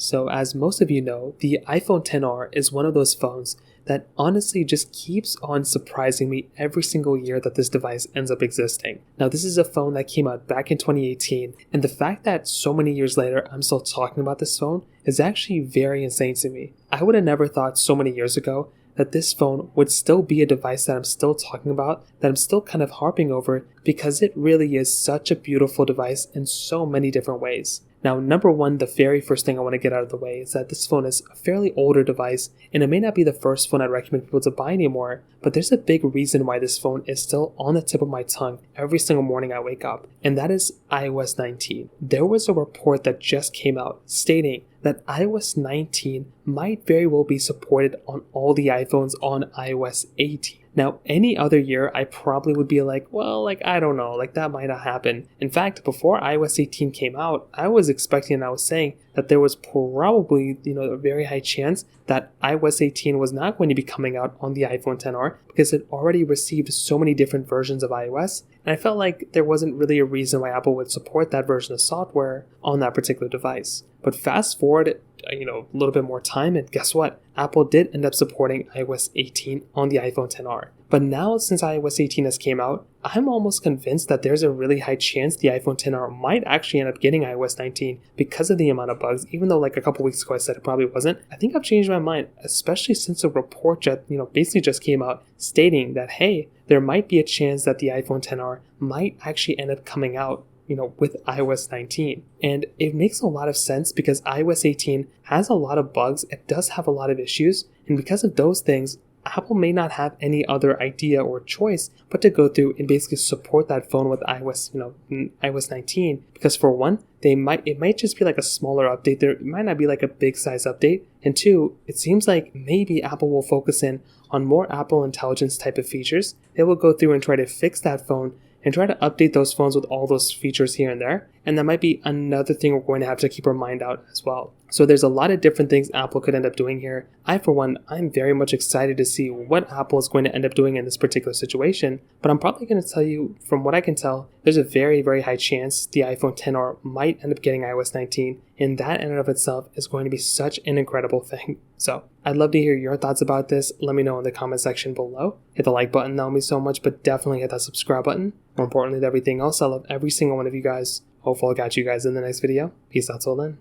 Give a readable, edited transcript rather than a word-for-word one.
So as most of you know, the iPhone XR is one of those phones that honestly just keeps on surprising me every single year that this device ends up existing. Now this is a phone that came out back in 2018, and the fact that so many years later I'm still talking about this phone is actually very insane to me. I would have never thought so many years ago that this phone would still be a device that I'm still talking about, that I'm still kind of harping over, because it really is such a beautiful device in so many different ways. Now, number one, the very first thing I want to get out of the way is that this phone is a fairly older device, and it may not be the first phone I'd recommend people to buy anymore, but there's a big reason why this phone is still on the tip of my tongue every single morning I wake up, and that is iOS 19. There was a report that just came out stating that iOS 19 might very well be supported on all the iPhones on iOS 18. Now, any other year, I probably would be like, well, I don't know, that might not happen. In fact, before iOS 18 came out, I was expecting and I was saying that there was probably, a very high chance that iOS 18 was not going to be coming out on the iPhone XR because it already received so many different versions of iOS. And I felt like there wasn't really a reason why Apple would support that version of software on that particular device. But fast forward, a little bit more time, and guess what? Apple did end up supporting iOS 18 on the iPhone XR. But now, since iOS 18 has came out, I'm almost convinced that there's a really high chance the iPhone XR might actually end up getting iOS 19 because of the amount of bugs, even though a couple weeks ago I said it probably wasn't. I think I've changed my mind, especially since a report basically just came out stating that, hey, there might be a chance that the iPhone XR might actually end up coming out with iOS 19. And it makes a lot of sense because iOS 18 has a lot of bugs, it does have a lot of issues, and because of those things, Apple may not have any other idea or choice but to go through and basically support that phone with iOS 19, because for one, it might just be a smaller update. There might not be a big size update, and two, it seems like maybe Apple will focus in on more Apple Intelligence type of features. They will go through and try to fix that phone and try to update those phones with all those features here and there. And that might be another thing we're going to have to keep our mind out as well. So there's a lot of different things Apple could end up doing here. For one, I'm very much excited to see what Apple is going to end up doing in this particular situation. But I'm probably going to tell you, from what I can tell, there's a very, very high chance the iPhone XR might end up getting iOS 19. And that in and of itself is going to be such an incredible thing. So I'd love to hear your thoughts about this. Let me know in the comment section below. Hit the like button, that would mean so much, but definitely hit that subscribe button. More importantly than everything else, I love every single one of you guys. Hopefully I'll catch you guys in the next video. Peace out till then.